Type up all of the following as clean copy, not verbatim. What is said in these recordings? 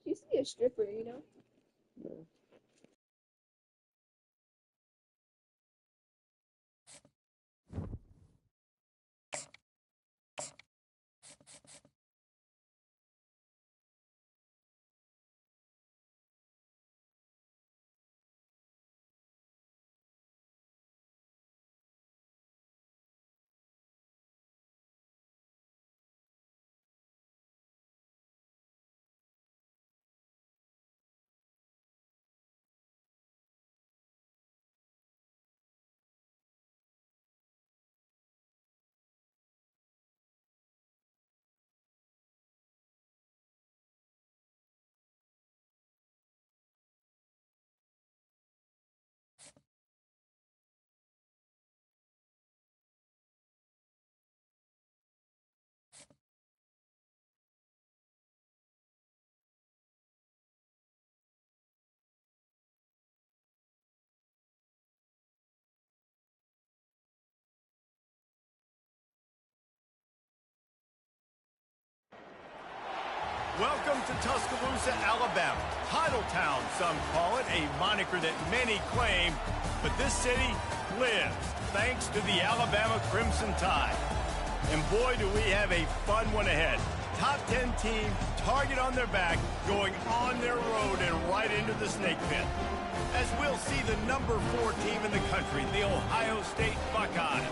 She used to be a stripper, you know? No. Welcome to Tuscaloosa, Alabama. Titletown, some call it, a moniker that many claim, but this city lives thanks to the Alabama Crimson Tide. And boy, do we have a fun one ahead. Top 10 team, target on their back, going on their road and right into the snake pit. As we'll see the number 4 team in the country, the Ohio State Buckeyes,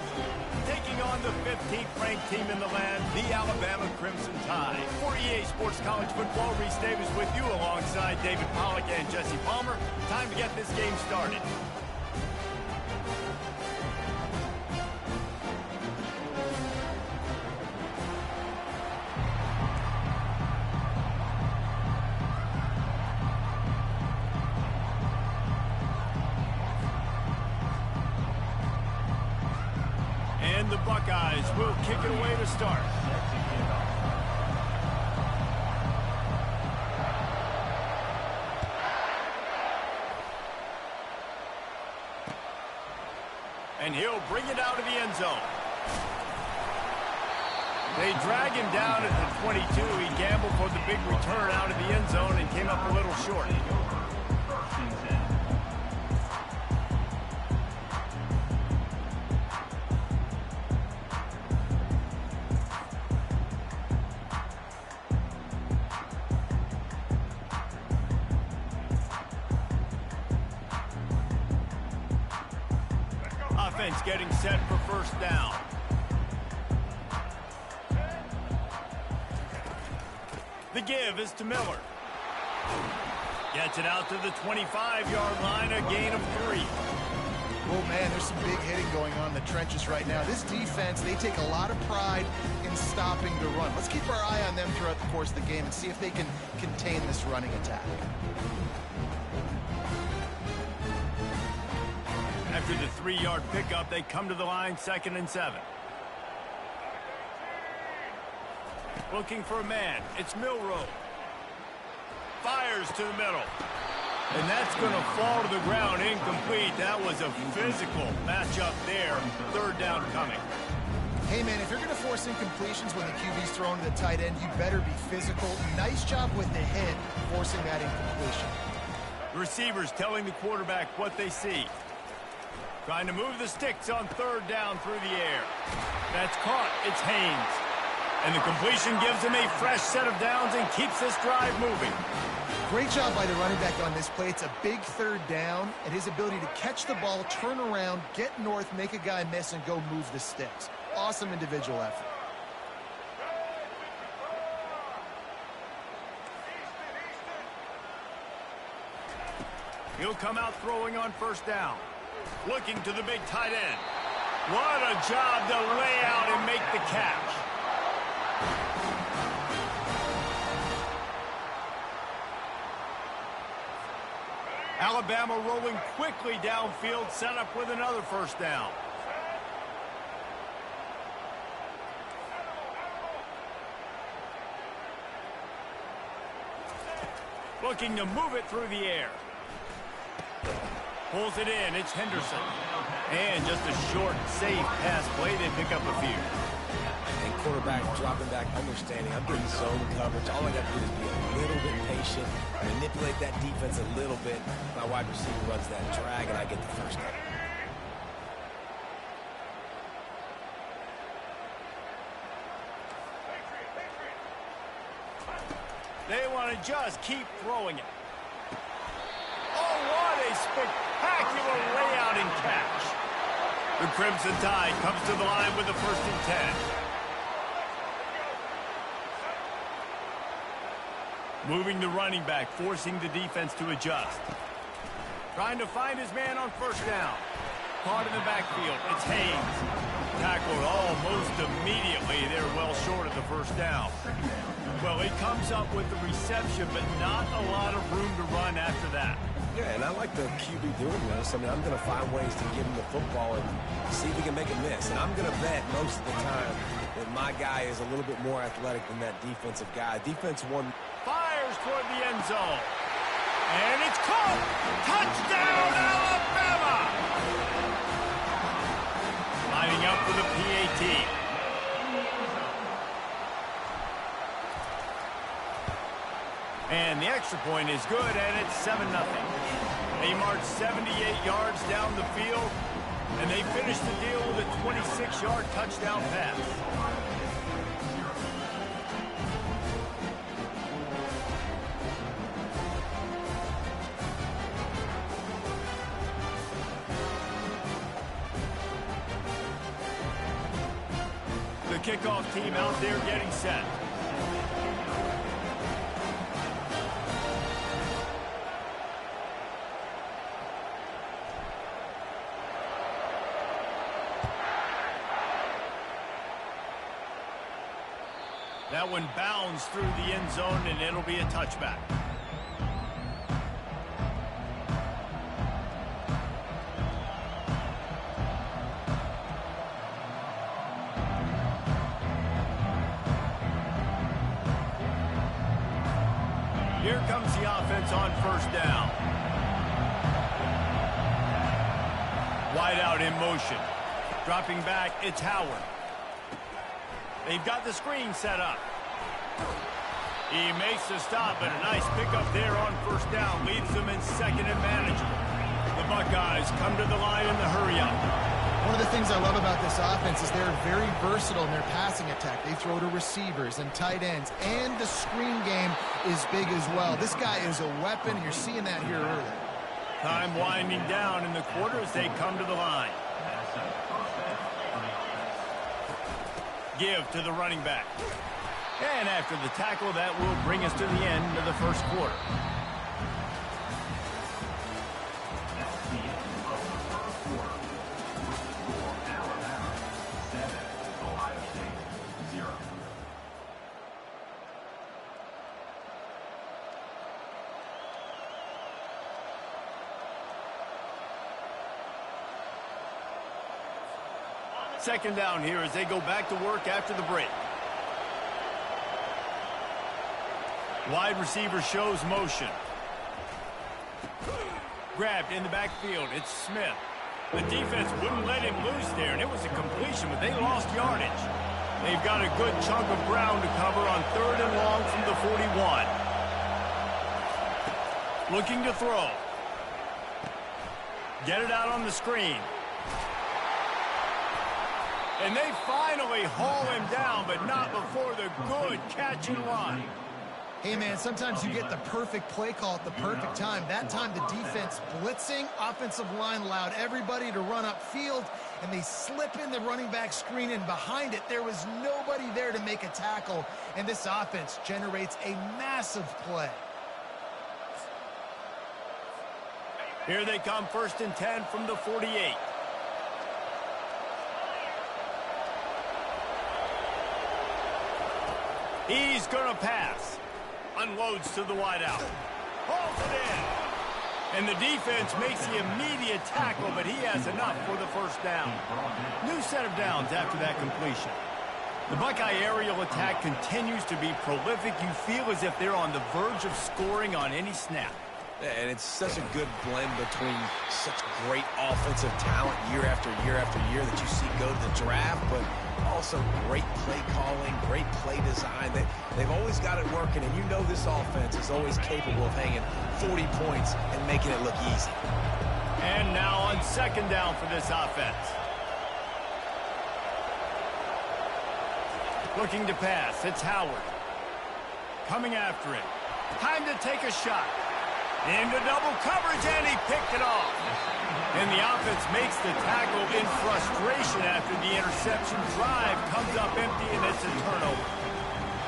taking on the 15th ranked team in the land, the Alabama Crimson Tide. For EA Sports College Football, Reese Davis with you alongside David Pollack and Jesse Palmer. Time to get this game started. And the Buckeyes will kick it away to start. And he'll bring it out of the end zone. They drag him down at the 22. He gambled for the big return out of the end zone and came up a little short. Offense getting set for first down. The give is to Miller. Gets it out to the 25-yard line, a gain of 3. Oh, man, there's some big hitting going on in the trenches right now. This defense, they take a lot of pride in stopping the run. Let's keep our eye on them throughout the course of the game and see if they can contain this running attack. After the 3-yard pickup, they come to the line, 2nd and 7. Looking for a man. It's Milroe. Fires to the middle. And that's going to fall to the ground, incomplete. That was a physical matchup there. 3rd down coming. Hey, man, if you're going to force incompletions when the QB's thrown to the tight end, you better be physical. Nice job with the hit, forcing that incompletion. Receivers telling the quarterback what they see. Trying to move the sticks on 3rd down through the air. That's caught. It's Haynes. And the completion gives him a fresh set of downs and keeps this drive moving. Great job by the running back on this play. It's a big 3rd down, and his ability to catch the ball, turn around, get north, make a guy miss, and go move the sticks. Awesome individual effort. He'll come out throwing on 1st down. Looking to the big tight end. What a job to lay out and make the catch. Alabama rolling quickly downfield, set up with another 1st down. Looking to move it through the air. Pulls it in. It's Henderson. And just a short, safe pass play. They pick up a few. And quarterback dropping back, understanding I'm getting zone coverage. All I got to do is be a little bit patient, manipulate that defense a little bit. My wide receiver runs that drag, and I get the first down. They want to just keep throwing it. Oh, what a spectacular layout and catch. The Crimson Tide comes to the line with the 1st and 10. Moving the running back, forcing the defense to adjust. Trying to find his man on 1st down. Caught in the backfield. It's Haynes. Tackled almost immediately. They're well short of the 1st down. Well, he comes up with the reception, but not a lot of room to run after that. Yeah, and I like the QB doing this. I mean, I'm going to find ways to give him the football and see if he can make a miss. And I'm going to bet most of the time that my guy is a little bit more athletic than that defensive guy. Defense one. Fires toward the end zone. And it's caught. Touchdown, Alabama! Lining up for the PAT. And the extra point is good, and it's 7-0. They march 78 yards down the field, and they finish the deal with a 26-yard touchdown pass. The kickoff team out there getting set. That one bounds through the end zone, and it'll be a touchback. Here comes the offense on 1st down. Wide out in motion. Dropping back, it's Howard. They've got the screen set up. He makes the stop, but a nice pickup there on 1st down. Leaves them in 2nd and manageable. The Buckeyes come to the line in the hurry-up. One of the things I love about this offense is they're very versatile in their passing attack. They throw to receivers and tight ends, and the screen game is big as well. This guy is a weapon, and you're seeing that here early. Time winding down in the quarter as they come to the line. Give to the running back. And after the tackle, that will bring us to the end of the 1st quarter. Second down here as they go back to work after the break. Wide receiver shows motion. Grabbed in the backfield. It's Smith. The defense wouldn't let him loose there, and it was a completion, but they lost yardage. They've got a good chunk of ground to cover on 3rd and long from the 41. Looking to throw. Get it out on the screen. And they finally haul him down, but not before the good catch and run. Hey, man, sometimes you get the perfect play call at the perfect time. That time the defense blitzing, offensive line allowed everybody to run upfield, and they slip in the running back screen, and behind it there was nobody there to make a tackle, and this offense generates a massive play. Here they come, 1st and 10 from the 48. He's going to pass. Unloads to the wideout. Hauls it in. And the defense makes the immediate tackle, but he has enough for the 1st down. New set of downs after that completion. The Buckeye aerial attack continues to be prolific. You feel as if they're on the verge of scoring on any snap. And it's such a good blend between such great offensive talent year after year after year that you see go to the draft, but also great play calling, great play design. They've always got it working, and you know this offense is always capable of hanging 40 points and making it look easy. And now on second down for this offense. Looking to pass, it's Howard. Coming after it. Time to take a shot. Into double coverage, and he picked it off. And the offense makes the tackle in frustration after the interception. Drive comes up empty, and it's a turnover.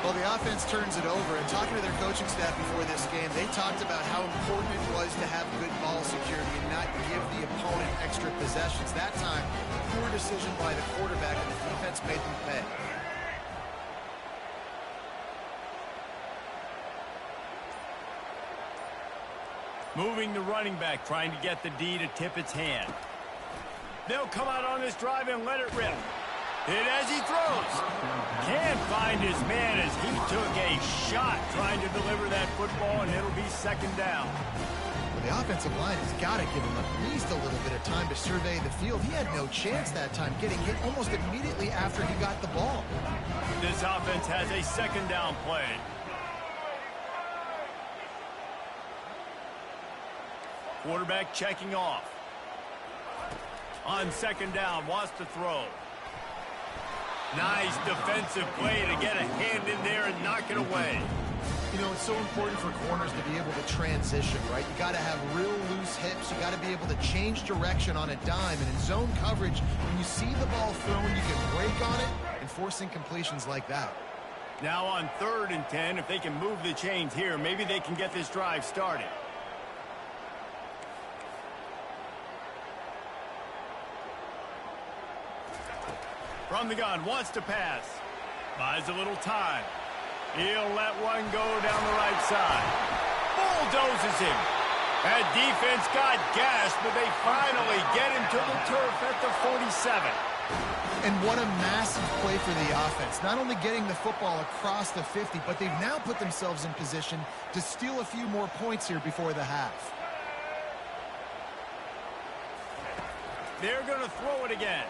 Well, the offense turns it over, and talking to their coaching staff before this game, they talked about how important it was to have good ball security and not give the opponent extra possessions. That time, poor decision by the quarterback, and the defense made them pay. Moving the running back, trying to get the D to tip its hand. They'll come out on this drive and let it rip. Hit as he throws. Can't find his man as he took a shot trying to deliver that football, and it'll be second down. Well, the offensive line has got to give him at least a little bit of time to survey the field. He had no chance that time, getting hit almost immediately after he got the ball. This offense has a second down play. Quarterback checking off. On second down, wants to throw. Nice defensive play to get a hand in there and knock it away. You know, it's so important for corners to be able to transition, right? You got to have real loose hips. You got to be able to change direction on a dime. And in zone coverage, when you see the ball thrown, you can break on it and force incompletions like that. Now on 3rd and 10, if they can move the chains here, maybe they can get this drive started. From the gun, wants to pass. Buys a little time. He'll let one go down the right side. Bulldozes him. That defense got gassed, but they finally get him to the turf at the 47. And what a massive play for the offense. Not only getting the football across the 50, but they've now put themselves in position to steal a few more points here before the half. They're going to throw it again.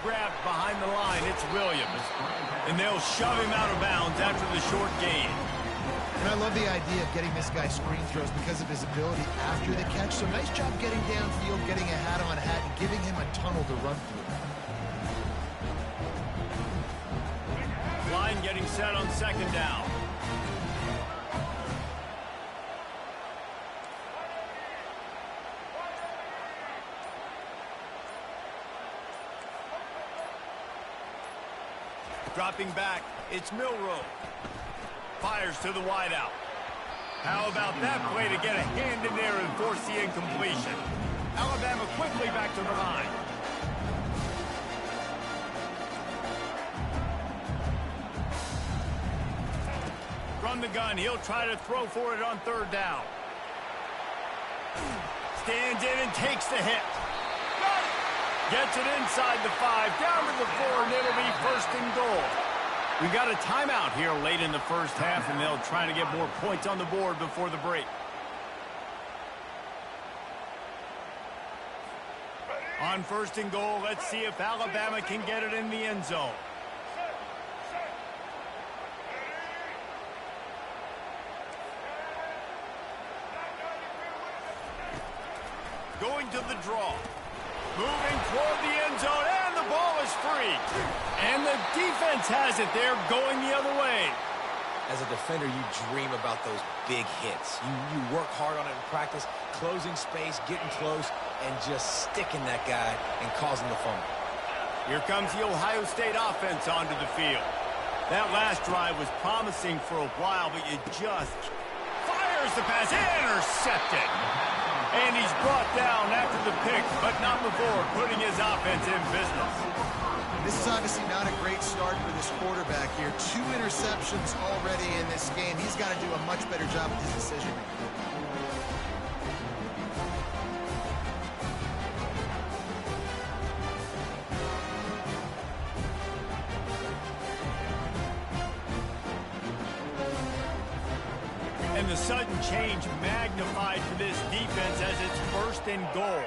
Grabbed behind the line, it's Williams. And they'll shove him out of bounds after the short gain. And I love the idea of getting this guy screen throws because of his ability after the catch. So nice job getting downfield, getting a hat-on-hat, and giving him a tunnel to run through. Line getting set on second down. Dropping back, it's Milroe. Fires to the wideout. How about that play to get a hand in there and force the incompletion? Alabama quickly back to the line. From the gun, he'll try to throw for it on 3rd down. Stands in and takes the hit. Gets it inside the 5, down to the 4, and it'll be 1st and goal. We've got a timeout here late in the first half, and they'll try to get more points on the board before the break. On 1st and goal, let's see if Alabama can get it in the end zone. Going to the draw. Moving toward the end zone, and the ball is free. And the defense has it there, going the other way. As a defender, you dream about those big hits. You work hard on it in practice, closing space, getting close, and just sticking that guy and causing the fumble. Here comes the Ohio State offense onto the field. That last drive was promising for a while, but you just fires the pass, intercepted. And he's brought down after the pick, but not before putting his offense in business. This is obviously not a great start for this quarterback here. 2 interceptions already in this game. He's got to do a much better job with his decision making. And the sudden change magnified for this defense as it's 1st and goal.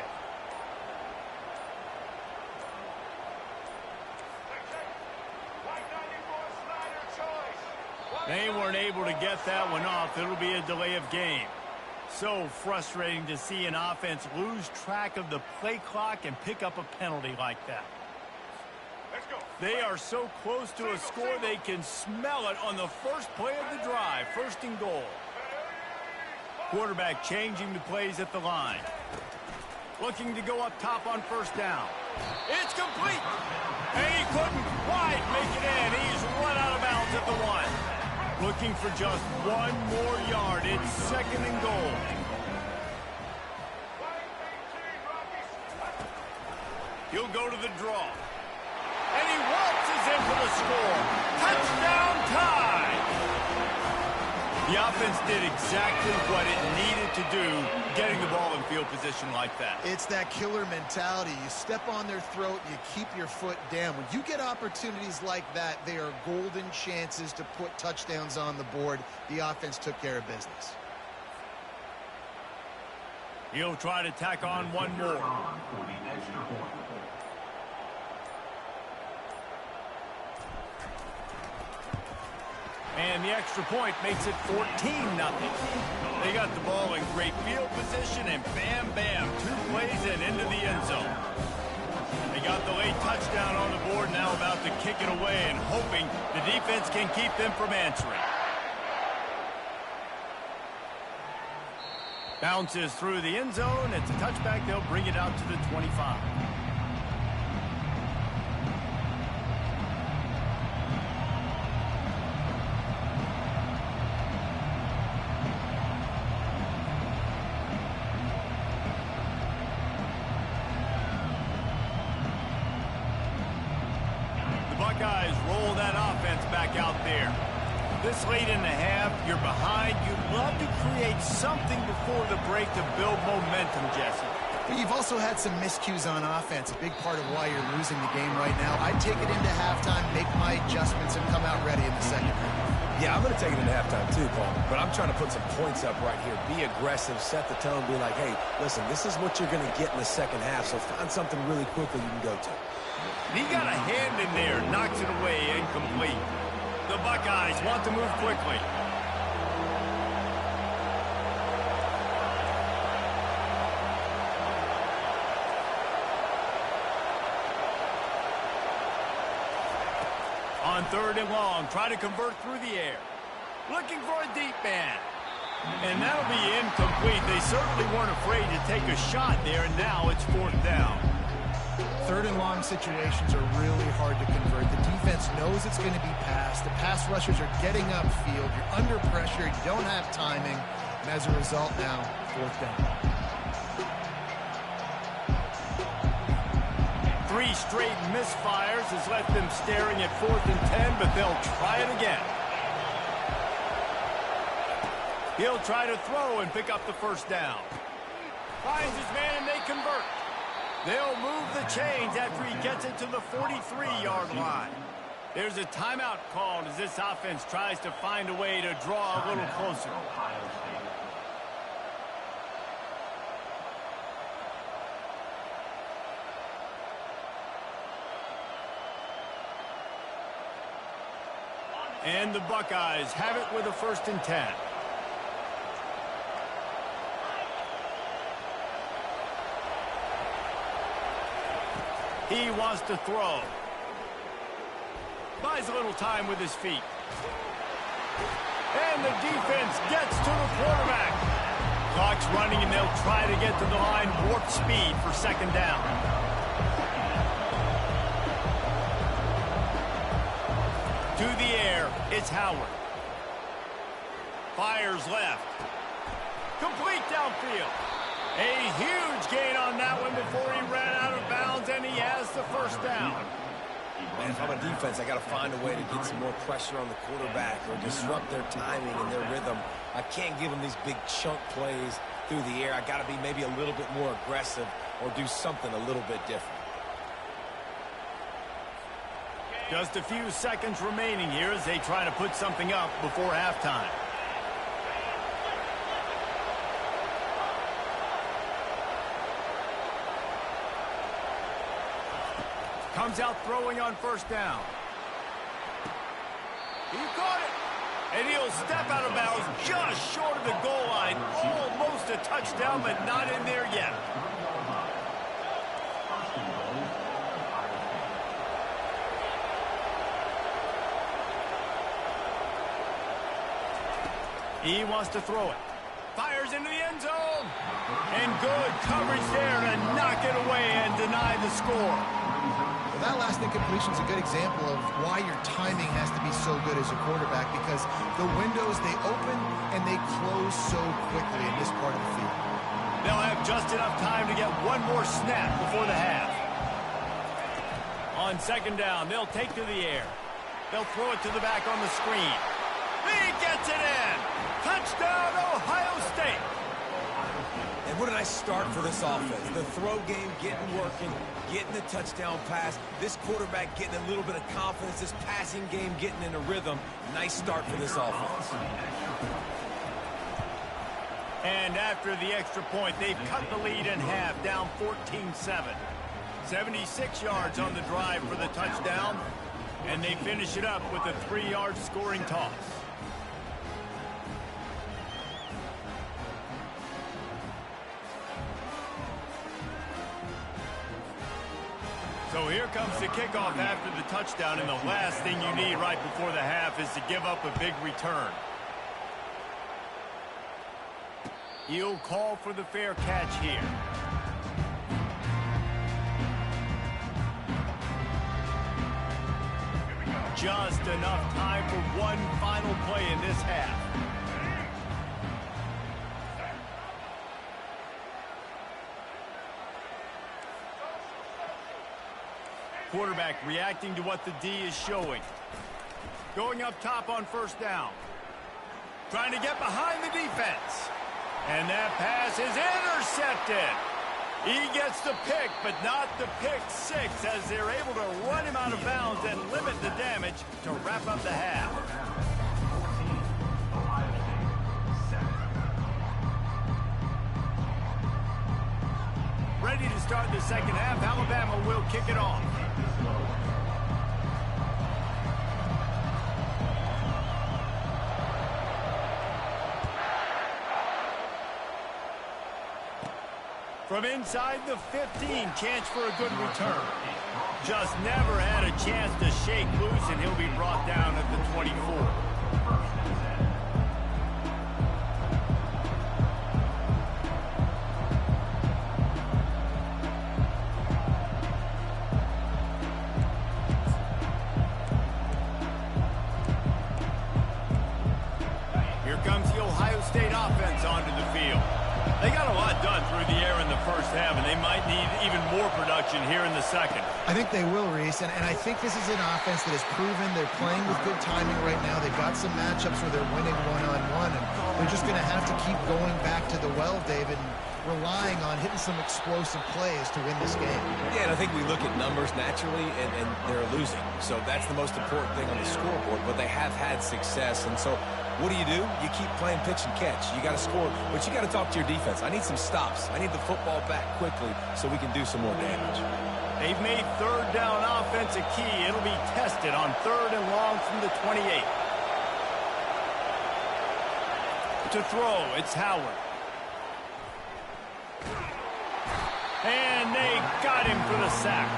They weren't able to get that one off. It'll be a delay of game. So frustrating to see an offense lose track of the play clock and pick up a penalty like that. They are so close to a score they can smell it on the first play of the drive. 1st and goal. Quarterback changing the plays at the line. Looking to go up top on 1st down. It's complete. And he couldn't quite make it in. He's run out of bounds at the 1. Looking for just 1 more yard. It's 2nd and goal. He'll go to the draw. And he waltzes in for the score. Touchdown tie. The offense did exactly what it needed to do, getting the ball in field position like that. It's that killer mentality. You step on their throat, you keep your foot down. When you get opportunities like that, they are golden chances to put touchdowns on the board. The offense took care of business. He'll try to tack on 1 more. And the extra point makes it 14-0. They got the ball in great field position, and bam, bam, 2 plays and into the end zone. They got the late touchdown on the board, now about to kick it away and hoping the defense can keep them from answering. Bounces through the end zone. It's a touchback. They'll bring it out to the 25. Buckeyes roll that offense back out there. This late in the half, you're behind. You'd love to create something before the break to build momentum, Jesse. But you've also had some miscues on offense, a big part of why you're losing the game right now. I'd take it into halftime, make my adjustments, and come out ready in the second half. Yeah, I'm going to take it into halftime too, Paul. But I'm trying to put some points up right here. Be aggressive, set the tone, be like, hey, listen, this is what you're going to get in the second half, so find something really quickly you can go to. He got a hand in there, knocks it away, incomplete. The Buckeyes want to move quickly. On 3rd and long, try to convert through the air. Looking for a deep man. And that'll be incomplete. They certainly weren't afraid to take a shot there, and now it's 4th down. 3rd and long situations are really hard to convert. The defense knows it's going to be passed. The pass rushers are getting upfield. You're under pressure. You don't have timing. And as a result now, 4th down. 3 straight misfires has left them staring at 4th and 10, but they'll try it again. He'll try to throw and pick up the 1st down. Finds his man and they convert. They'll move the chains after he gets it to the 43-yard line. There's a timeout called as this offense tries to find a way to draw a little closer. And the Buckeyes have it with a 1st and 10. He wants to throw. Buys a little time with his feet. And the defense gets to the quarterback. Clock's running, and they'll try to get to the line warp speed for 2nd down. To the air, it's Howard. Fires left. Complete downfield. A huge gain on that one before he ran out of bounds, and he has the 1st down. Man, if I'm a defense, I got to find a way to get some more pressure on the quarterback or disrupt their timing and their rhythm. I can't give them these big chunk plays through the air. I got to be maybe a little bit more aggressive or do something a little bit different. Just a few seconds remaining here as they try to put something up before halftime. Comes out throwing on first down. He caught it. And he'll step out of bounds just short of the goal line. Almost a touchdown, but not in there yet. He wants to throw it. Fires into the end zone. And good coverage there to knock it away and deny the score. Well, that last incompletion is a good example of why your timing has to be so good as a quarterback, because the windows, they open and they close so quickly in this part of the field. They'll have just enough time to get one more snap before the half. On second down, they'll take to the air. They'll throw it to the back on the screen. He gets it in. Touchdown, Ohio State. And what a nice start for this offense. The throw game getting working, getting the touchdown pass. This quarterback getting a little bit of confidence. This passing game getting in a rhythm. Nice start for this offense. And after the extra point, they've cut the lead in half, down 14-7. 76 yards on the drive for the touchdown. And they finish it up with a 3-yard scoring toss. So here comes the kickoff after the touchdown, and the last thing you need right before the half is to give up a big return. He'll call for the fair catch here. Just enough time for one final play in this half. Quarterback reacting to what the D is showing. Going up top on first down. Trying to get behind the defense. And that pass is intercepted. He gets the pick, but not the pick six, as they're able to run him out of bounds and limit the damage to wrap up the half. Ready to start the second half. Alabama will kick it off. From inside the 15, chance for a good return. Just never had a chance to shake loose, and he'll be brought down at the 24. Here comes the Ohio State offense onto the field. They got a lot done through the air in the first half, and they might need even more production here in the second. I think they will, Reese, and I think this is an offense that has proven they're playing with good timing right now. They've got some matchups where they're winning one-on-one, and they're just going to have to keep going back to the well, David, and relying on hitting some explosive plays to win this game. Yeah, and I think we look at numbers naturally, and they're losing. So that's the most important thing on the scoreboard, but they have had success, and so what do? You keep playing pitch and catch. You got to score, but you got to talk to your defense. I need some stops. I need the football back quickly so we can do some more damage. They've made third down offense a key. It'll be tested on third and long from the 28. To throw, it's Howard. And they got him for the sack.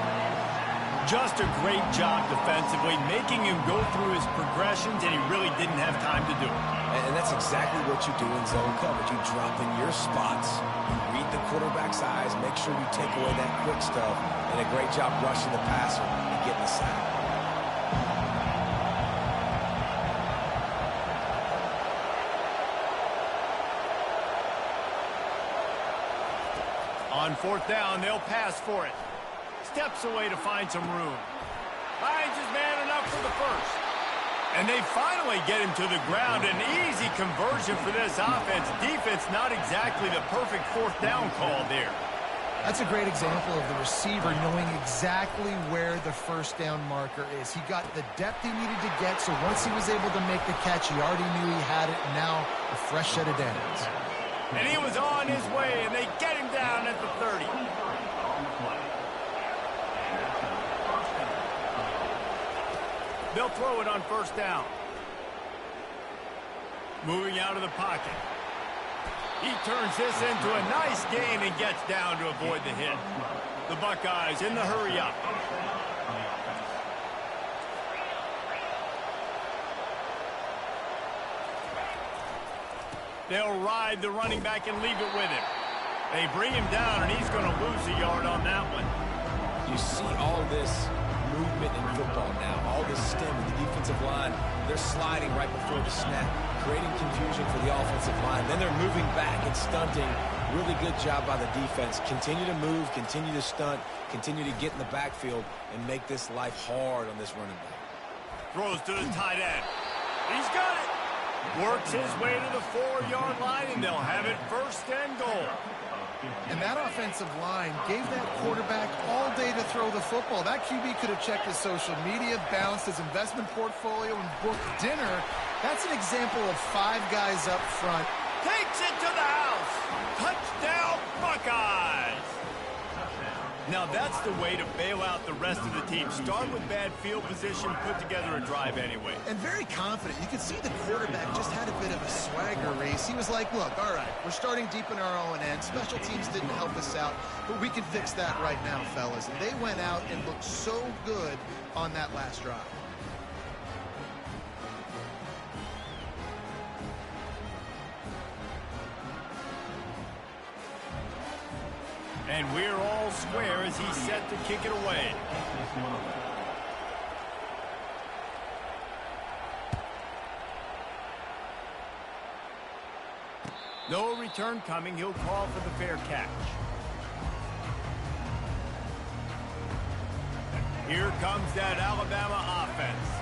Just a great job defensively, making him go through his progressions, and he really didn't have time to do it. And that's exactly what you do in zone coverage. You drop in your spots, you read the quarterback's eyes, make sure you take away that quick stuff, and a great job rushing the passer and getting the sack. On fourth down, they'll pass for it. Steps away to find some room. Finds his man enough for the first. And they finally get him to the ground. An easy conversion for this offense. Defense not exactly the perfect fourth down call there. That's a great example of the receiver knowing exactly where the first down marker is. He got the depth he needed to get, so once he was able to make the catch, he already knew he had it, and now a fresh set of downs. And he was on his way, and they get him down at the 30. They'll throw it on first down. Moving out of the pocket. He turns this into a nice gain and gets down to avoid the hit. The Buckeyes in the hurry up. They'll ride the running back and leave it with him. They bring him down, and he's going to lose a yard on that one. You see all this movement in football now, all this stem with the defensive line. They're sliding right before the snap, creating confusion for the offensive line. Then they're moving back and stunting. Really good job by the defense. Continue to move, continue to stunt, continue to get in the backfield and make this life hard on this running back. Throws to the tight end. He's got it. Works his way to the 4-yard line, and they'll have it first and goal. And that offensive line gave that quarterback all day to throw the football. That QB could have checked his social media, balanced his investment portfolio, and booked dinner. That's an example of 5 guys up front. Takes it to the house. Touchdown, Buckeyes. Now that's the way to bail out the rest of the team. Start with bad field position, put together a drive anyway. And very confident. You could see the quarterback just had a bit of a swagger race. He was like, look, all right, we're starting deep in our own end. Special teams didn't help us out, but we can fix that right now, fellas. And they went out and looked so good on that last drive. And we're all square as he's set to kick it away. No return coming. He'll call for the fair catch. Here comes that Alabama offense.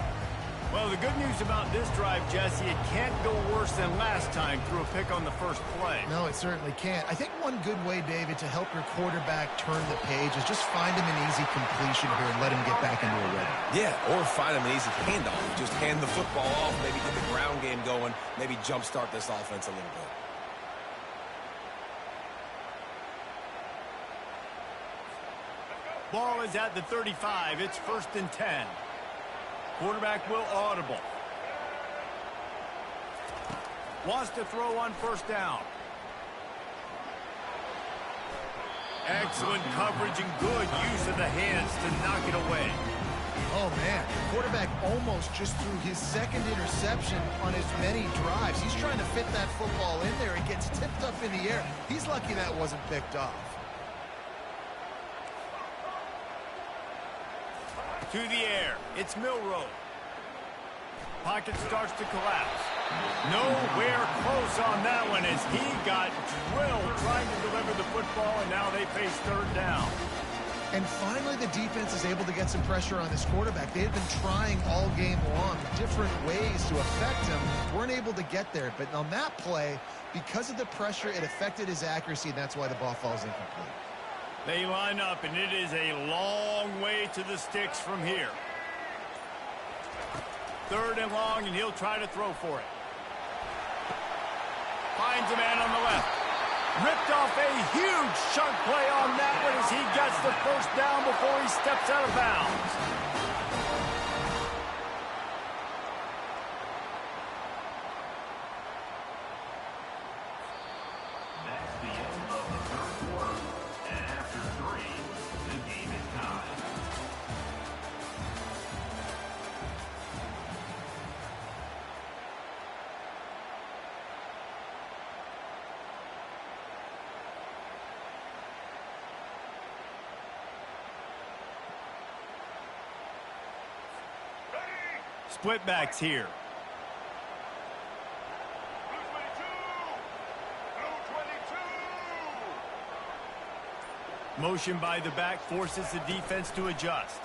Well, the good news about this drive, Jesse, it can't go worse than last time through a pick on the first play. No, it certainly can't. I think one good way, David, to help your quarterback turn the page is just find him an easy completion here and let him get back into a rhythm. Yeah, or find him an easy handoff. Just hand the football off, maybe get the ground game going, maybe jumpstart this offense a little bit. Ball is at the 35. It's 1st and 10. Quarterback will audible. Wants to throw on first down. Excellent coverage and good use of the hands to knock it away. Oh, man. The quarterback almost just threw his second interception on as many drives. He's trying to fit that football in there. It gets tipped up in the air. He's lucky that wasn't picked off. To the air. It's Milroe. Pocket starts to collapse. Nowhere close on that one as he got drilled trying to deliver the football, and now they face 3rd down. And finally, the defense is able to get some pressure on this quarterback. They had been trying all game long different ways to affect him. Weren't able to get there. But on that play, because of the pressure, it affected his accuracy, and that's why the ball falls incomplete. They line up, and it is a long way to the sticks from here. 3rd and long, and he'll try to throw for it. Finds a man on the left. Ripped off a huge chunk play on that one as he gets the first down before he steps out of bounds. Split backs here. Motion by the back forces the defense to adjust.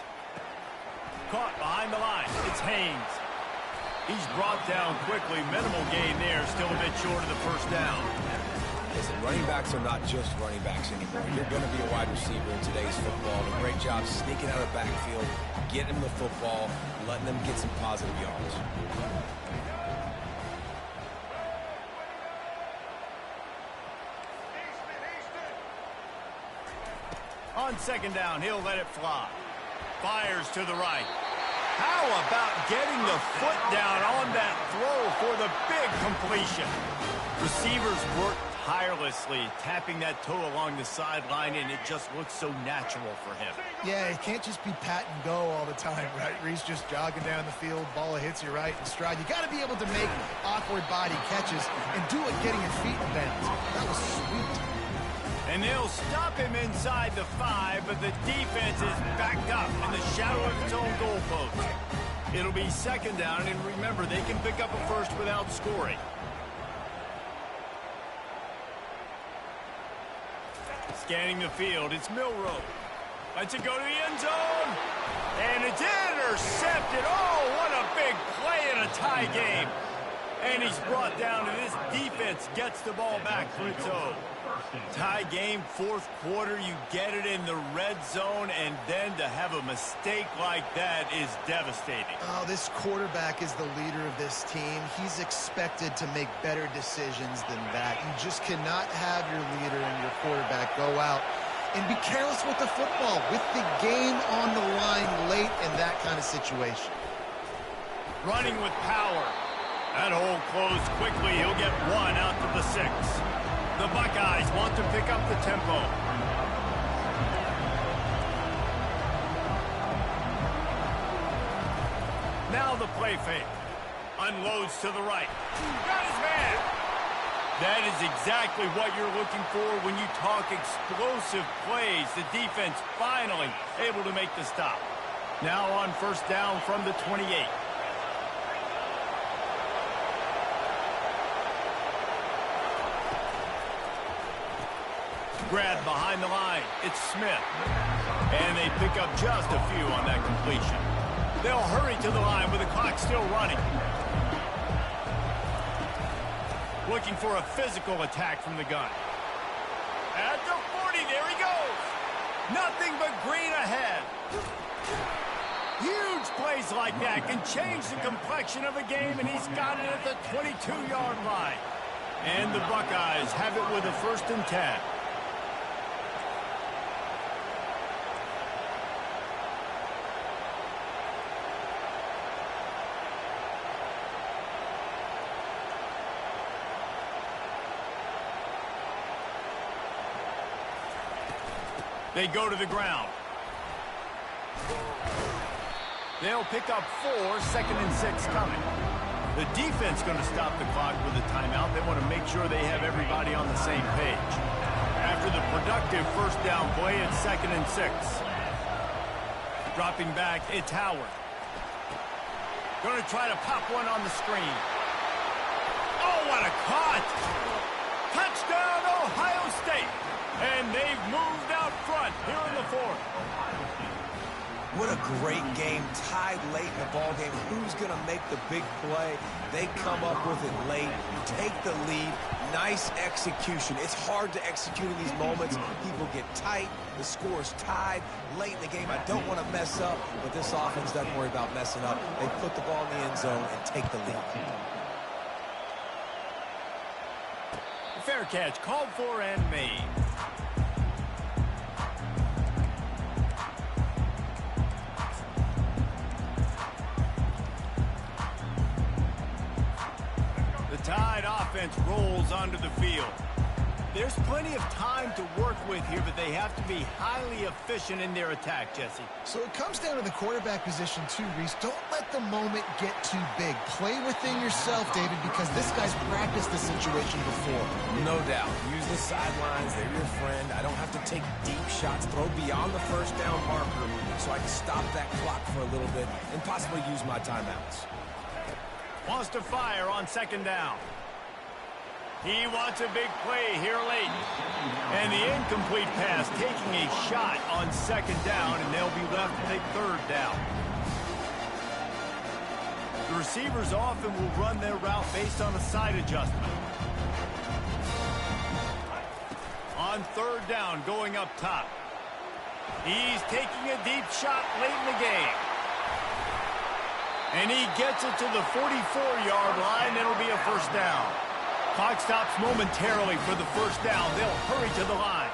Caught behind the line. It's Haynes. He's brought down quickly. Minimal gain there. Still a bit short of the first down. Listen, running backs are not just running backs anymore. You're going to be a wide receiver in today's football. A great job sneaking out of the backfield, getting them the football, letting them get some positive yards. On 2nd down, he'll let it fly. Fires to the right. How about getting the foot down on that throw for the big completion? Receivers work tirelessly, tapping that toe along the sideline, and it just looks so natural for him. Yeah, it can't just be pat and go all the time, right? Reese just jogging down the field, ball hits you right in stride. You got to be able to make awkward body catches and do it getting your feet in bounds. That was sweet. And they'll stop him inside the 5, but the defense is backed up in the shadow of its own goalpost. It'll be second down, and remember, they can pick up a first without scoring. Scanning the field, it's Milroe. Lets it go to the end zone. And it's intercepted. Oh, what a big play in a tie game. And he's brought down, and this defense gets the ball back for its own. Tie game, fourth quarter, you get it in the red zone, and then to have a mistake like that is devastating. Oh, this quarterback is the leader of this team. He's expected to make better decisions than that. You just cannot have your leader and your quarterback go out and be careless with the football, with the game on the line late in that kind of situation. Running with power. That hole closed quickly. He'll get one out to the 6. The Buckeyes want to pick up the tempo. Now the play fake. Unloads to the right. Got his man. That is exactly what you're looking for when you talk explosive plays. The defense finally able to make the stop. Now on first down from the 28. Grab behind the line. It's Smith. And they pick up just a few on that completion. They'll hurry to the line with the clock still running. Looking for a physical attack from the gun. At the 40, there he goes. Nothing but green ahead. Huge plays like that can change the complexion of a game, and he's got it at the 22-yard line. And the Buckeyes have it with a 1st and 10. They go to the ground. They'll pick up 4, 2nd and 6 coming. The defense going to stop the clock with a timeout. They want to make sure they have everybody on the same page. After the productive first down play, it's 2nd and 6. Dropping back, it's Howard. Going to try to pop one on the screen. Oh, what a caught! Touchdown, Ohio State! And they've moved out front here in the 4th. What a great game, tied late in the ball game. Who's going to make the big play? They come up with it late, take the lead. Nice execution. It's hard to execute in these moments. People get tight. The score's tied late in the game. I don't want to mess up, but this offense doesn't worry about messing up. They put the ball in the end zone and take the lead. Fair catch, called for and made. Tide offense rolls onto the field. There's plenty of time to work with here, but they have to be highly efficient in their attack, Jesse. So it comes down to the quarterback position too, Reese. Don't let the moment get too big. Play within yourself, David, because this guy's practiced this situation before. No doubt. Use the sidelines. They're your friend. I don't have to take deep shots, throw beyond the first down marker so I can stop that clock for a little bit and possibly use my timeouts. Wants to fire on 2nd down. He wants a big play here late. And the incomplete pass taking a shot on 2nd down, and they'll be left to take 3rd down. The receivers often will run their route based on a side adjustment. On 3rd down, going up top. He's taking a deep shot late in the game. And he gets it to the 44-yard line. It'll be a 1st down. Clock stops momentarily for the 1st down. They'll hurry to the line.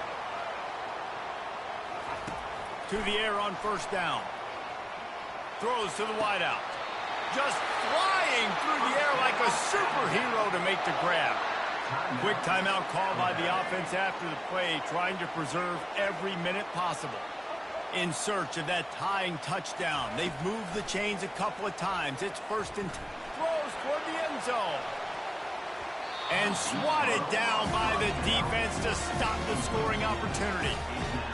To the air on 1st down. Throws to the wideout. Just flying through the air like a superhero to make the grab. Quick timeout called by the offense after the play, trying to preserve every minute possible. In search of that tying touchdown. They've moved the chains a couple of times. It's first and 10. Throws toward the end zone. And swatted down by the defense to stop the scoring opportunity.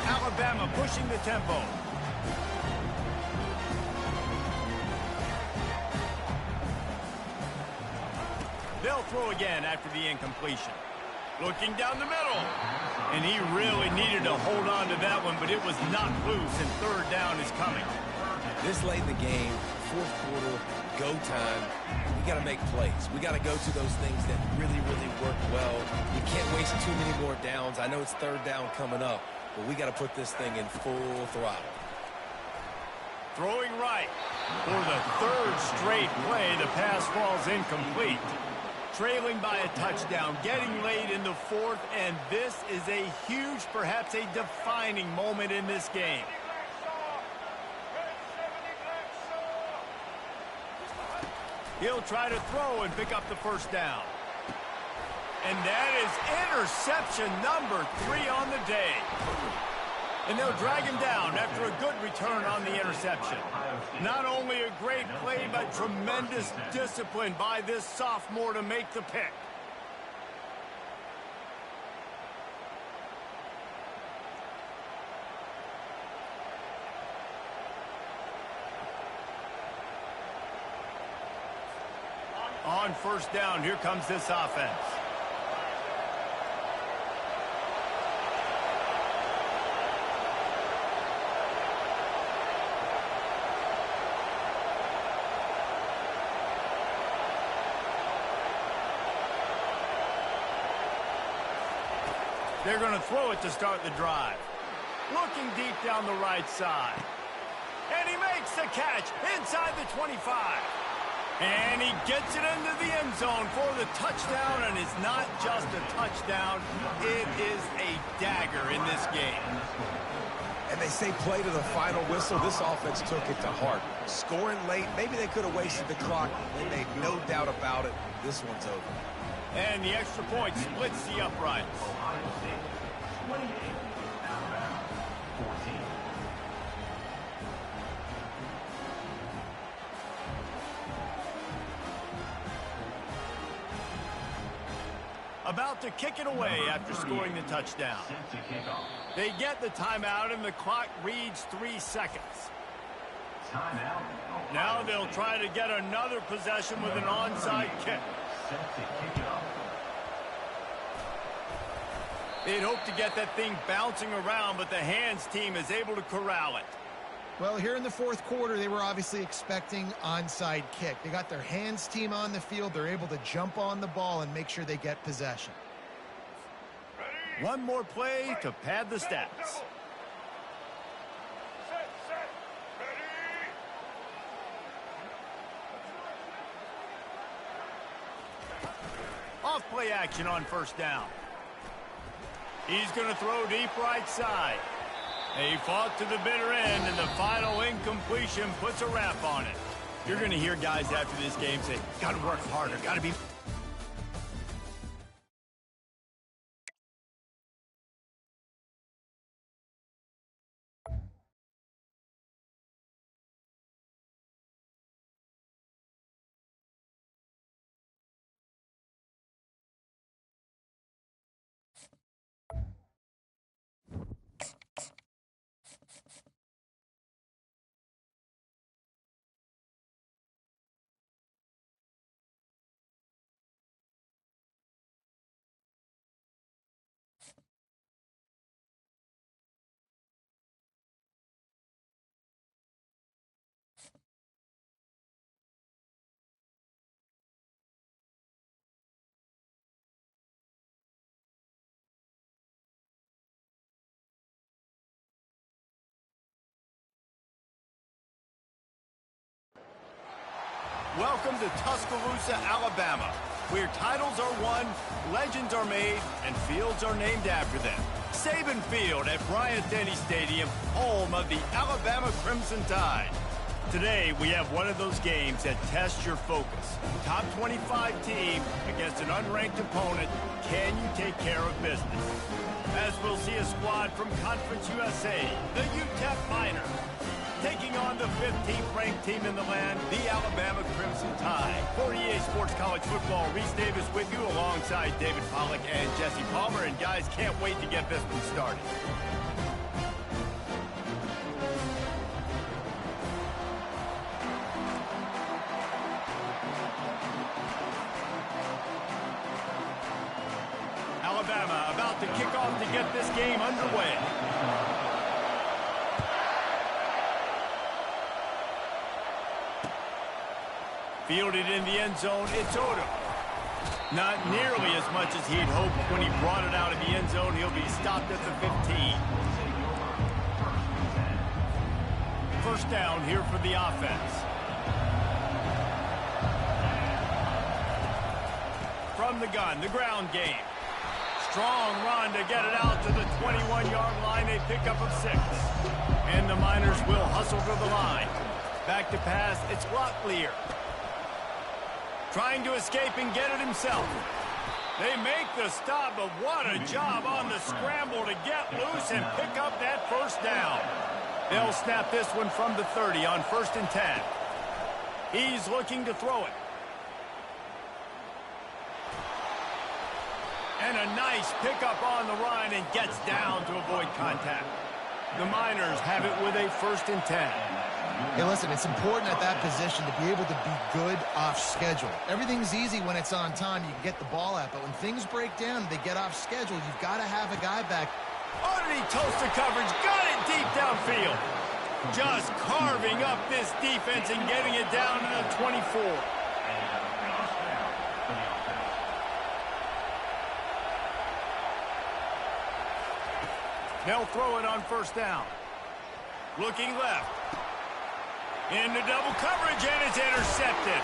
Alabama pushing the tempo. They'll throw again after the incompletion. Looking down the middle. And he really needed to hold on to that one, but it was knocked loose, and third down is coming. This late in the game, fourth quarter, go time, we got to make plays. We got to go to those things that really, really work well. You can't waste too many more downs. I know it's third down coming up, but we got to put this thing in full throttle. Throwing right. For the third straight play, the pass falls incomplete. Trailing by a touchdown, getting late in the fourth, and this is a huge, perhaps a defining moment in this game. He'll try to throw and pick up the first down. And that is interception number 3 on the day. And they'll drag him down after a good return on the interception. Not only a great play, but tremendous discipline by this sophomore to make the pick. On first down, here comes this offense. They're going to throw it to start the drive. Looking deep down the right side. And he makes the catch inside the 25. And he gets it into the end zone for the touchdown, and it's not just a touchdown, it is a dagger in this game. And they say play to the final whistle. This offense took it to heart. Scoring late, maybe they could have wasted the clock. They made no doubt about it. This one's over. And the extra point splits the uprights. About to kick it away after scoring the touchdown. They get the timeout, and the clock reads 3 seconds. Now they'll try to get another possession with an onside kick. They'd hope to get that thing bouncing around, but the hands team is able to corral it. Well, here in the fourth quarter, they were obviously expecting onside kick. They got their hands team on the field. They're able to jump on the ball and make sure they get possession. One more play to pad the stats. Off play action on first down. He's going to throw deep right side. He fought to the bitter end, and the final incompletion puts a wrap on it. You're going to hear guys after this game say, got to work harder, got to be... Welcome to Tuscaloosa, Alabama, where titles are won, legends are made, and fields are named after them. Saban Field at Bryant-Denny Stadium, home of the Alabama Crimson Tide. Today, we have one of those games that tests your focus. Top 25 team against an unranked opponent. Can you take care of business? As we'll see a squad from Conference USA, the UTEP Miners, taking on the 15th ranked team in the land, the Alabama Crimson Tide. For EA Sports College Football, Reese Davis with you alongside David Pollack and Jesse Palmer. And guys, can't wait to get this one started. Alabama about to kick off to get this game underway. Fielded in the end zone, it's Odom. Not nearly as much as he'd hoped when he brought it out of the end zone. He'll be stopped at the 15. First down here for the offense. From the gun, the ground game. Strong run to get it out to the 21-yard line. A pickup of 6. And the Miners will hustle to the line. Back to pass, it's Locklear. Trying to escape and get it himself. They make the stop, but what a job on the scramble to get loose and pick up that first down. They'll snap this one from the 30 on 1st and 10. He's looking to throw it. And a nice pickup on the run and gets down to avoid contact. The Miners have it with a 1st and 10. Hey, listen, it's important at that position to be able to be good off schedule. Everything's easy when it's on time. You can get the ball out, but when things break down, they get off schedule. You've got to have a guy back. Underneath toaster coverage, got it deep downfield. Just carving up this defense and getting it down to the 24. They'll throw it on 1st down. Looking left. Into double coverage, and it's intercepted.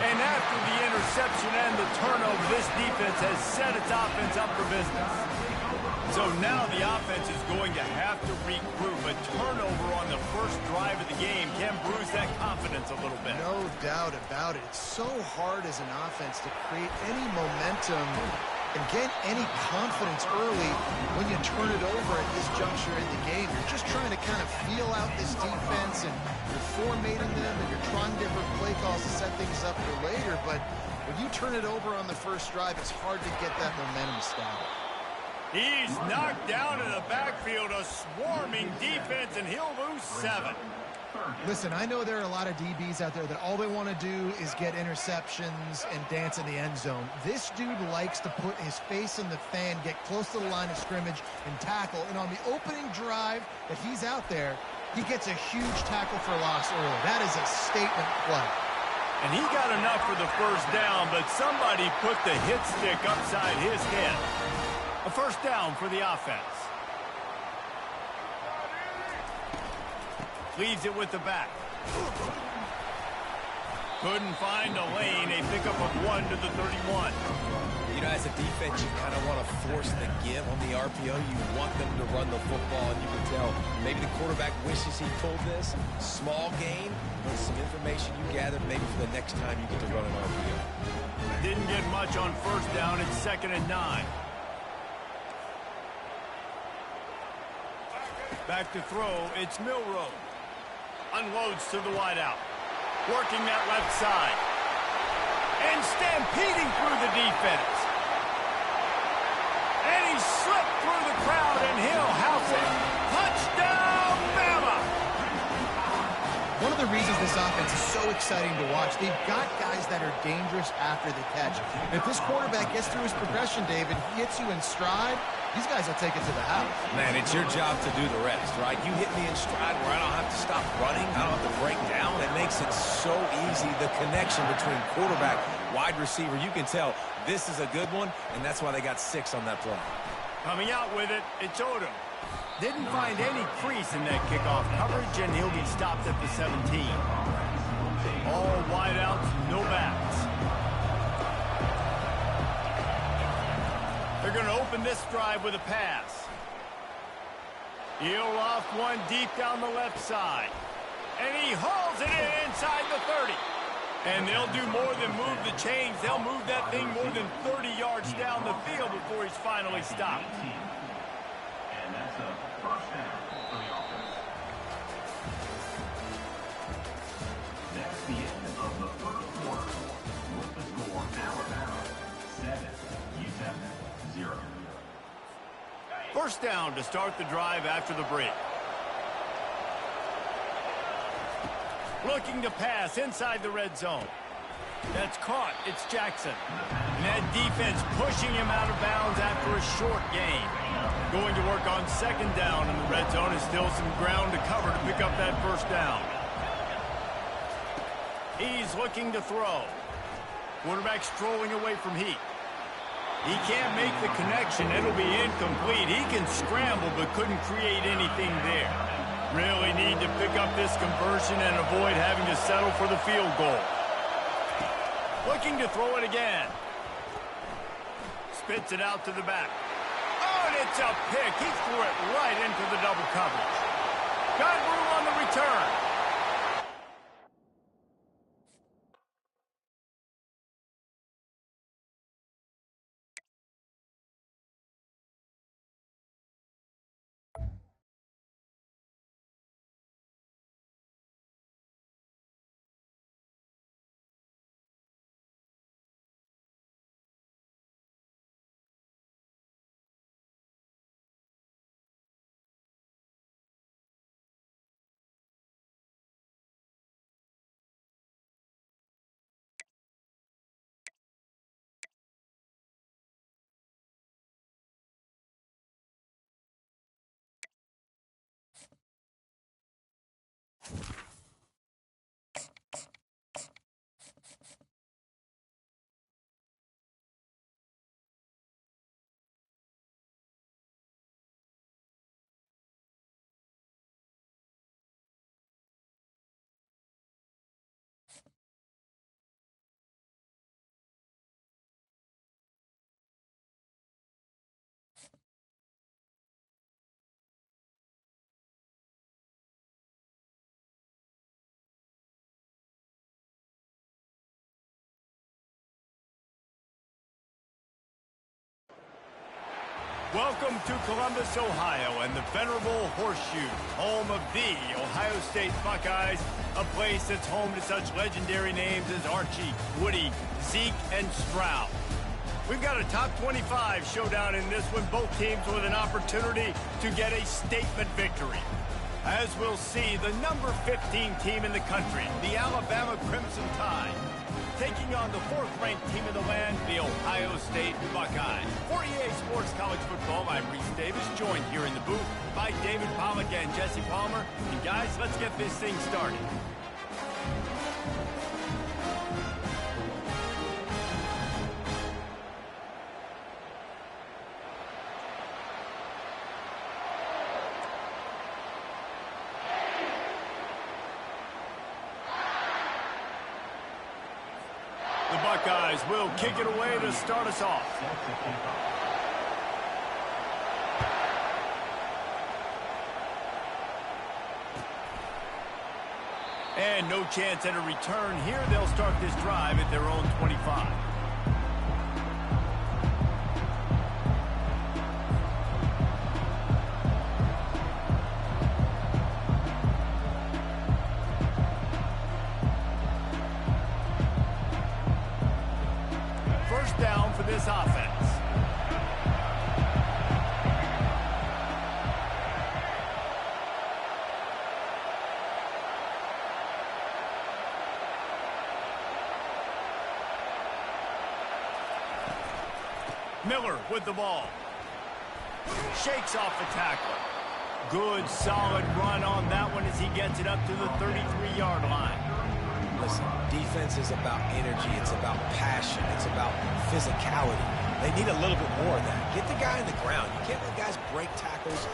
And after the interception and the turnover, this defense has set its offense up for business. So now the offense is going to have to regroup. A turnover on the first drive of the game can bruise that confidence a little bit. No doubt about it. It's so hard as an offense to create any momentum and get any confidence early when you turn it over at this juncture in the game. You're just trying to kind of feel out this defense, and you're formatting them, and you're trying different play calls to set things up for later. But when you turn it over on the first drive, it's hard to get that momentum established. He's knocked down in the backfield, a swarming defense, and he'll lose 7. Listen, I know there are a lot of DBs out there that all they want to do is get interceptions and dance in the end zone. This dude likes to put his face in the fan, get close to the line of scrimmage, and tackle. And on the opening drive that he's out there, he gets a huge tackle for loss early. That is a statement play. And he got enough for the first down, but somebody put the hit stick upside his head. A 1st down for the offense. Leaves it with the back. Couldn't find a lane. A pickup of 1 to the 31. You know, as a defense, you kind of want to force the give on the RPO. You want them to run the football, and you can tell maybe the quarterback wishes he pulled this. Small gain, but some information you gather maybe for the next time you get to run an RPO. Didn't get much on 1st down. It's 2nd and 9. Back to throw. It's Milroe. Unloads to the wideout. Working that left side. And stampeding through the defense. And he slipped through the crowd, and he'll house it. Touchdown, Bama! One of the reasons this offense is so exciting to watch, they've got guys that are dangerous after the catch. And if this quarterback gets through his progression, David, he hits you in stride, these guys will take it to the house. Man, it's your job to do the rest, right? You hit me in stride where I don't have to stop running. I don't have to break down. It makes it so easy. The connection between quarterback, wide receiver, you can tell this is a good one, and that's why they got 6 on that play. Coming out with it, it's Odom. Didn't find any crease in that kickoff coverage, and he'll be stopped at the 17. All wideouts, no backs. They're going to open this drive with a pass. He'll loft one deep down the left side. And he hauls it in inside the 30. And they'll do more than move the chains. They'll move that thing more than 30 yards down the field before he's finally stopped. And that's a first down for the offense. That's the end of the first quarter. With the score, Alabama 7, UTEP 0. First down to start the drive after the break. Looking to pass inside the red zone. That's caught. It's Jackson. And that defense pushing him out of bounds after a short gain. Going to work on second down in the red zone is still some ground to cover to pick up that first down. He's looking to throw. Quarterback strolling away from Heat. He can't make the connection. It'll be incomplete. He can scramble but couldn't create anything there. Really need to pick up this conversion and avoid having to settle for the field goal. Looking to throw it again. Spits it out to the back. Oh, and it's a pick. He threw it right into the double coverage. Got room on the return. Welcome to Columbus, Ohio, and the venerable Horseshoe, home of the Ohio State Buckeyes, a place that's home to such legendary names as Archie, Woody, Zeke, and Stroud. We've got a top 25 showdown in this one, both teams with an opportunity to get a statement victory. As we'll see, the number 15 team in the country, the Alabama Crimson Tide, taking on the fourth-ranked team in the land, the Ohio State Buckeyes. For EA Sports College Football, I'm Reese Davis, joined here in the booth by David Pollack and Jesse Palmer. And guys, let's get this thing started. The Buckeyes will kick it away to start us off. And no chance at a return here. They'll start this drive at their own 25. First down for this offense. Miller with the ball. Shakes off the tackle. Good, solid run on that one as he gets it up to the 33-yard line. Listen, defense is about energy. It's about passion. It's about physicality. They need a little bit more of that. Get the guy in the ground. You can't let guys break tackles.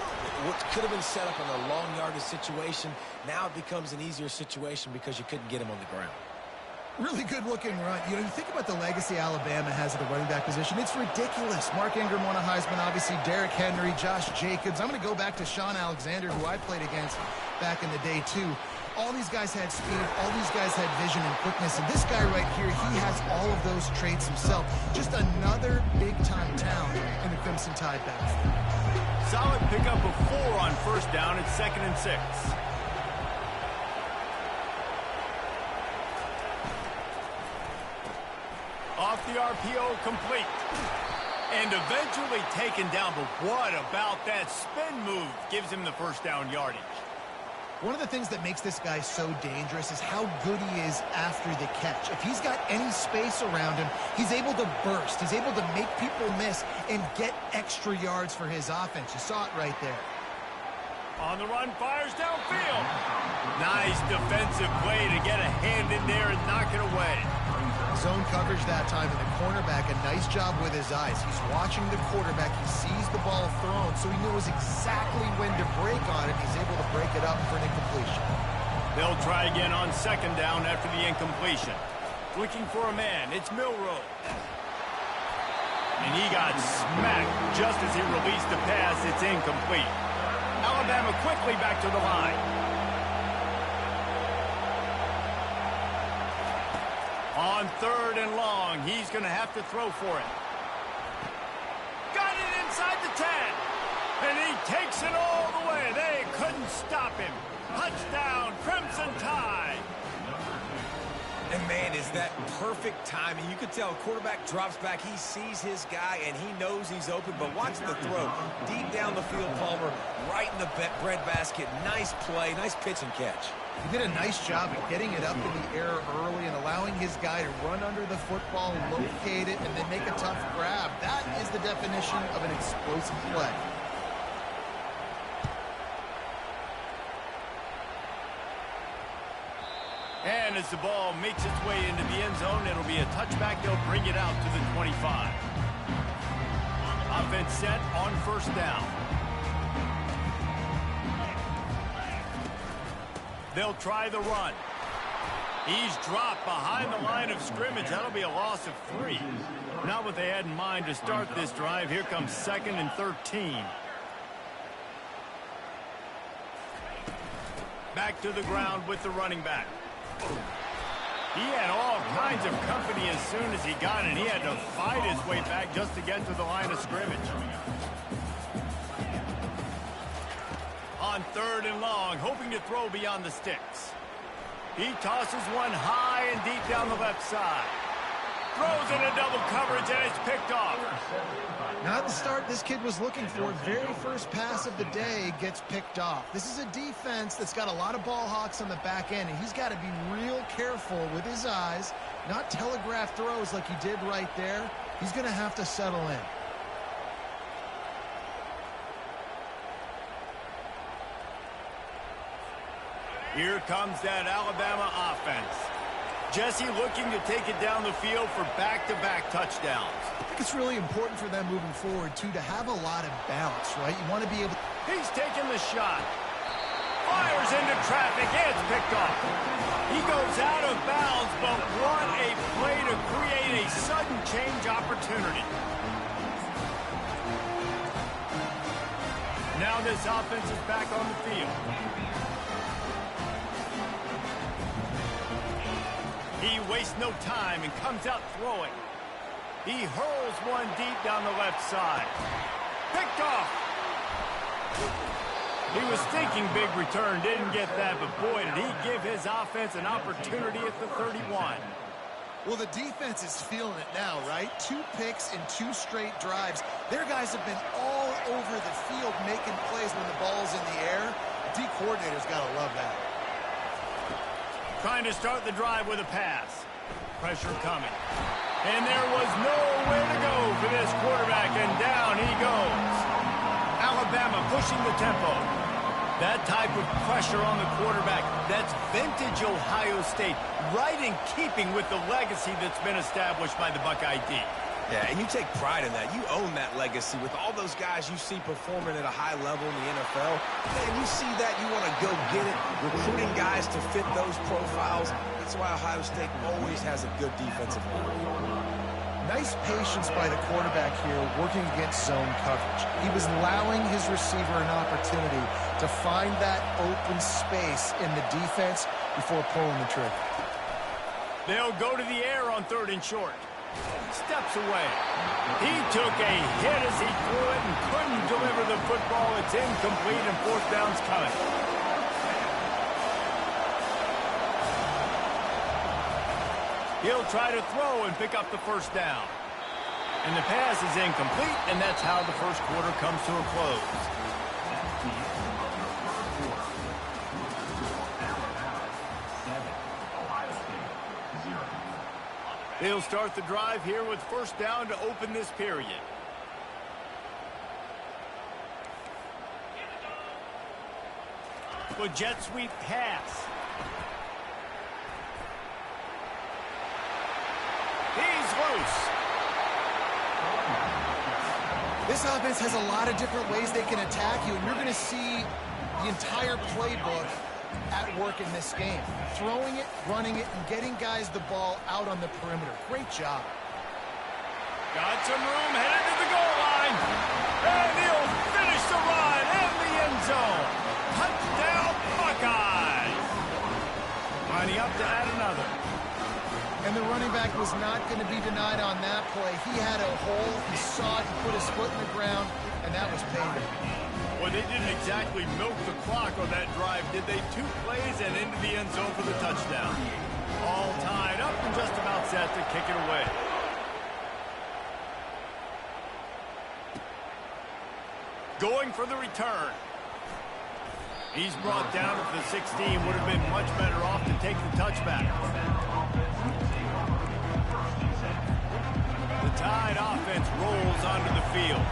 What could have been set up in a long yardage situation, now it becomes an easier situation because you couldn't get him on the ground. Really good-looking run. You know, you think about the legacy Alabama has at the running back position. It's ridiculous. Mark Ingram won a Heisman, obviously. Derrick Henry, Josh Jacobs. I'm going to go back to Sean Alexander, who I played against back in the day, too. All these guys had speed, all these guys had vision and quickness, and this guy right here, he has all of those traits himself. Just another big-time talent in the Crimson Tide backfield. Solid pickup of 4 on first down. It's 2nd and 6. Off the RPO, complete. And eventually taken down, but what about that spin move? Gives him the first down yardage. One of the things that makes this guy so dangerous is how good he is after the catch. If he's got any space around him, he's able to burst. He's able to make people miss and get extra yards for his offense. You saw it right there. On the run, fires downfield. Nice defensive play to get a hand in there and knock it away. Zone coverage that time, and the cornerback, a nice job with his eyes. He's watching the quarterback. He sees the ball thrown, so he knows exactly when to break on it. He's able to break it up for an incompletion. They'll try again on 2nd down after the incompletion. Looking for a man. It's Milroe. And he got smacked just as he released the pass. It's incomplete. Alabama quickly back to the line. On 3rd and long, he's going to have to throw for it. Got it inside the 10. And he takes it all the way. They couldn't stop him. Touchdown, Crimson Tide. And man, is that perfect timing. You could tell quarterback drops back. He sees his guy, and he knows he's open. But watch the throw. Deep down the field, Palmer, right in the breadbasket. Nice play, nice pitch and catch. He did a nice job of getting it up in the air early and allowing his guy to run under the football, locate it, and then make a tough grab. That is the definition of an explosive play. And as the ball makes its way into the end zone, it'll be a touchback. They'll bring it out to the 25. Offense set on 1st down. They'll try the run. He's dropped behind the line of scrimmage. That'll be a loss of 3. Not what they had in mind to start this drive. Here comes 2nd and 13. Back to the ground with the running back. He had all kinds of company as soon as he got it. He had to fight his way back just to get to the line of scrimmage. On 3rd and long, hoping to throw beyond the sticks. He tosses one high and deep down the left side. Throws into double coverage, and it's picked off. Not the start this kid was looking for. Very first pass of the day gets picked off. This is a defense that's got a lot of ball hawks on the back end, and he's got to be real careful with his eyes, not telegraph throws like he did right there. He's going to have to settle in. Here comes that Alabama offense. Jesse looking to take it down the field for back-to-back touchdowns. I think it's really important for them moving forward, too, to have a lot of balance, right? You want to be able to... He's taking the shot. Fires into traffic. It's picked off. He goes out of bounds, but what a play to create a sudden change opportunity. Now this offense is back on the field. He wastes no time and comes out throwing. He hurls one deep down the left side. Picked off. He was thinking big return, didn't get that, but boy, did he give his offense an opportunity at the 31. Well, the defense is feeling it now, right? 2 picks in 2 straight drives. Their guys have been all over the field making plays when the ball's in the air. The D coordinator's got to love that. Trying to start the drive with a pass. Pressure coming. And there was nowhere to go for this quarterback, and down he goes. Alabama pushing the tempo. That type of pressure on the quarterback, that's vintage Ohio State, right in keeping with the legacy that's been established by the Buckeye D. Yeah, and you take pride in that. You own that legacy with all those guys you see performing at a high level in the NFL. And you see that, you want to go get it, recruiting guys to fit those profiles. That's why Ohio State always has a good defensive line. Nice patience by the quarterback here working against zone coverage. He was allowing his receiver an opportunity to find that open space in the defense before pulling the trigger. They'll go to the air on 3rd and short. Steps away. He took a hit as he threw it and couldn't deliver the football. It's incomplete and 4th down's coming. He'll try to throw and pick up the 1st down. And the pass is incomplete, and that's how the 1st quarter comes to a close. That's the end of the first quarter. Alabama 7, Ohio State 0. They'll start the drive here with 1st down to open this period. The jet sweep pass. He's loose. This offense has a lot of different ways they can attack you, and you're going to see the entire playbook at work in this game. Throwing it, running it, and getting guys the ball out on the perimeter. Great job. Got some room, headed to the goal line. And he'll finish the run in the end zone. Touchdown, Buckeyes. Lining up to add another. And the running back was not going to be denied on that play. He had a hole, he saw it, he put his foot in the ground, and that was payday. Well, they didn't exactly milk the clock on that drive, did they? 2 plays and into the end zone for the touchdown. All tied up and just about set to kick it away. Going for the return. He's brought down at the 16. Would have been much better off to take the touchback. The Tide offense rolls onto the field.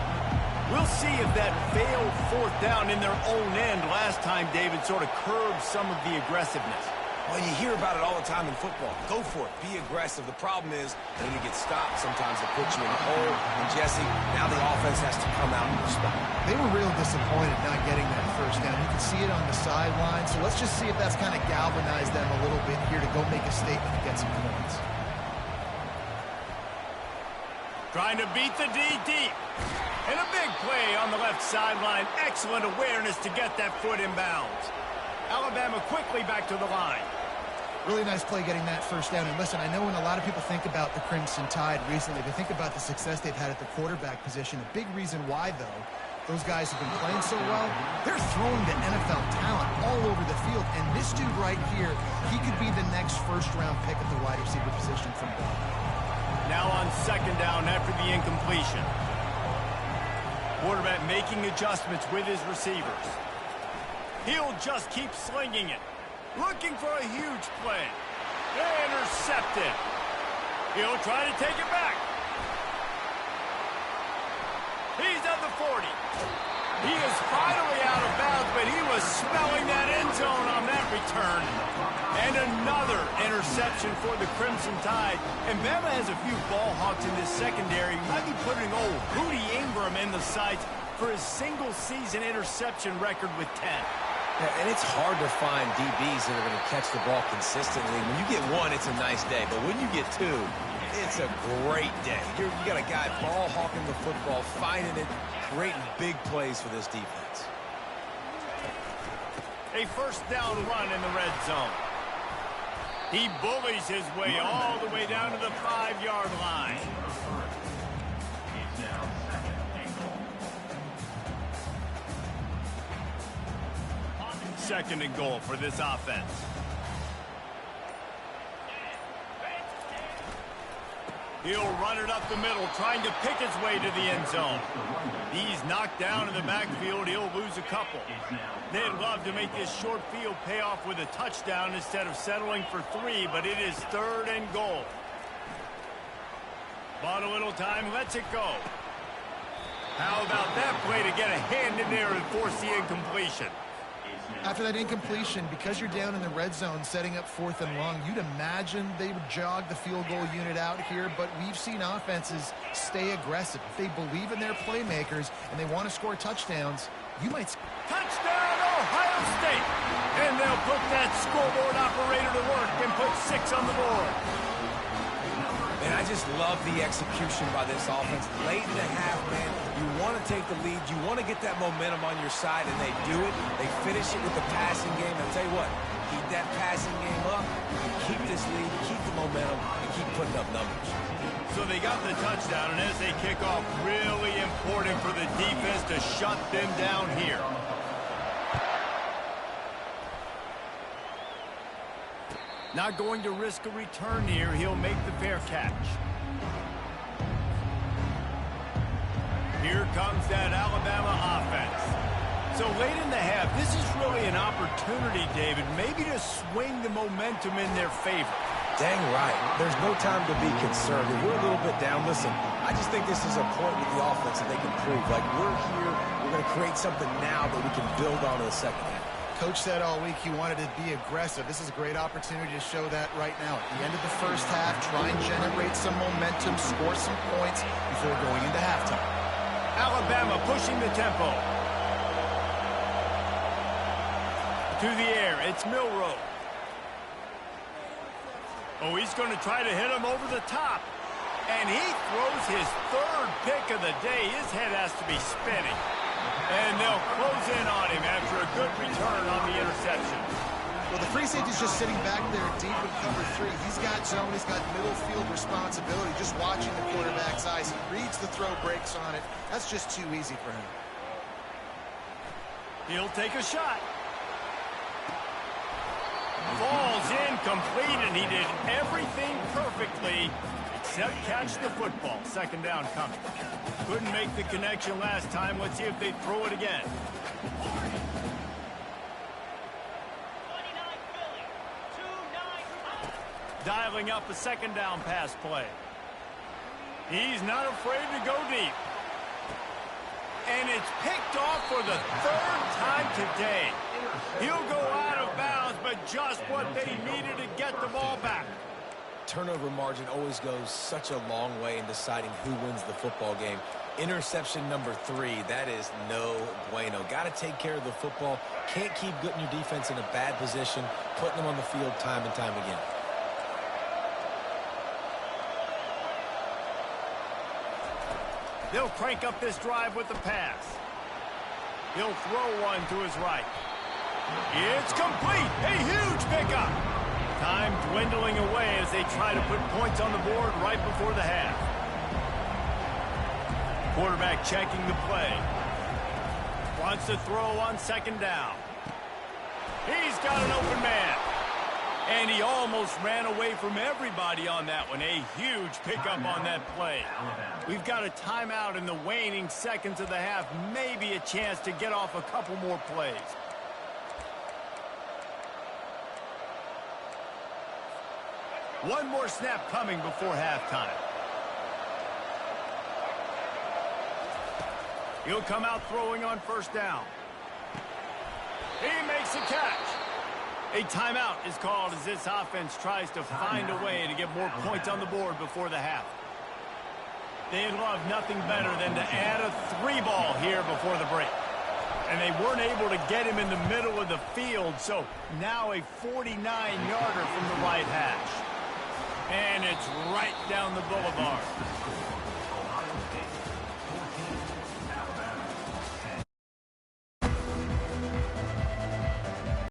We'll see if that failed 4th down in their own end last time, David, sort of curbed some of the aggressiveness. Well, you hear about it all the time in football. Go for it. Be aggressive. The problem is when you get stopped, sometimes it puts you in a hole. And, Jesse, now the offense has to come out and respond. They were real disappointed not getting that 1st down. You can see it on the sideline. So let's just see if that's kind of galvanized them a little bit here to go make a statement and get some points. Trying to beat the D deep. And a big play on the left sideline. Excellent awareness to get that foot in bounds. Alabama quickly back to the line. Really nice play getting that 1st down. And listen, I know when a lot of people think about the Crimson Tide recently, they think about the success they've had at the quarterback position. A big reason why, though, those guys have been playing so well, they're throwing to NFL talent all over the field. And this dude right here, he could be the next 1st-round pick at the wide receiver position from Bell. Now on 2nd down after the incompletion. Quarterback making adjustments with his receivers. He'll just keep slinging it. Looking for a huge play. Intercepted. He'll try to take it back. He's at the 40. He is finally out of bounds, but he was smelling that end zone on that return. And another interception for the Crimson Tide. And Bama has a few ball hawks in this secondary. Might be putting old Rudy Ingram in the sights for his single-season interception record with 10. Yeah, and it's hard to find DBs that are going to catch the ball consistently. When you get 1, it's a nice day. But when you get 2, it's a great day. You got a guy ball hawking the football, finding it, creating big plays for this defense. A 1st down run in the red zone. He bullies his way all the way down to the 5-yard line. It's now 2nd and goal. 2nd and goal for this offense. He'll run it up the middle, trying to pick his way to the end zone. He's knocked down in the backfield. He'll lose a couple. They'd love to make this short field pay off with a touchdown instead of settling for 3, but it is 3rd and goal. Bought a little time, lets it go. How about that play to get a hand in there and force the incompletion? After that incompletion, because you're down in the red zone setting up 4th and long, you'd imagine they would jog the field goal unit out here, but we've seen offenses stay aggressive. If they believe in their playmakers and they want to score touchdowns, you might... Touchdown, Ohio State! And they'll put that scoreboard operator to work and put 6 on the board. And I just love the execution by this offense. Late in the half, man, you want to take the lead. You want to get that momentum on your side, and they do it. They finish it with the passing game. I'll tell you what, keep that passing game up, keep this lead, keep the momentum, and keep putting up numbers. So they got the touchdown, and as they kick off, really important for the defense to shut them down here. Not going to risk a return here. He'll make the fair catch. Here comes that Alabama offense. So late in the half, this is really an opportunity, David, maybe to swing the momentum in their favor. Dang right. There's no time to be concerned. If we're a little bit down, listen, I just think this is a point with the offense that they can prove. Like, we're here, we're going to create something now that we can build on in the second half. Coach said all week he wanted to be aggressive. This is a great opportunity to show that right now. At the end of the first half, try and generate some momentum, score some points before going into halftime. Alabama pushing the tempo. To the air, it's Milroe. Oh, he's going to try to hit him over the top. And he throws his third pick of the day. His head has to be spinning. And they'll close in on him after a good return on the interception. Well, the free safety's just sitting back there deep in cover 3. He's got zone. He's got middle field responsibility. Just watching the quarterback's eyes. He reads the throw, breaks on it. That's just too easy for him. He'll take a shot. Falls incomplete, and he did everything perfectly except catch the football. Second down coming. Couldn't make the connection last time. Let's see if they throw it again. Dialing up a second down pass play. He's not afraid to go deep. And it's picked off for the third time today. He'll go out of bounds, but just what they needed to get the ball back. Turnover margin always goes such a long way in deciding who wins the football game. Interception number 3, that is no bueno. Got to take care of the football. Can't keep putting your defense in a bad position, putting them on the field time and time again. They'll crank up this drive with the pass. He'll throw one to his right. It's complete. A huge pickup. Time dwindling away as they try to put points on the board right before the half. Quarterback checking the play. Wants to throw on second down. He's got an open man. And he almost ran away from everybody on that one. A huge pickup on that play. We've got a timeout in the waning seconds of the half. Maybe a chance to get off a couple more plays. One more snap coming before halftime. He'll come out throwing on first down. He makes a catch. A timeout is called as this offense tries to find a way to get more points on the board before the half. They'd love nothing better than to add a 3-ball here before the break. And they weren't able to get him in the middle of the field, so now a 49-yarder from the right hash. And it's right down the boulevard.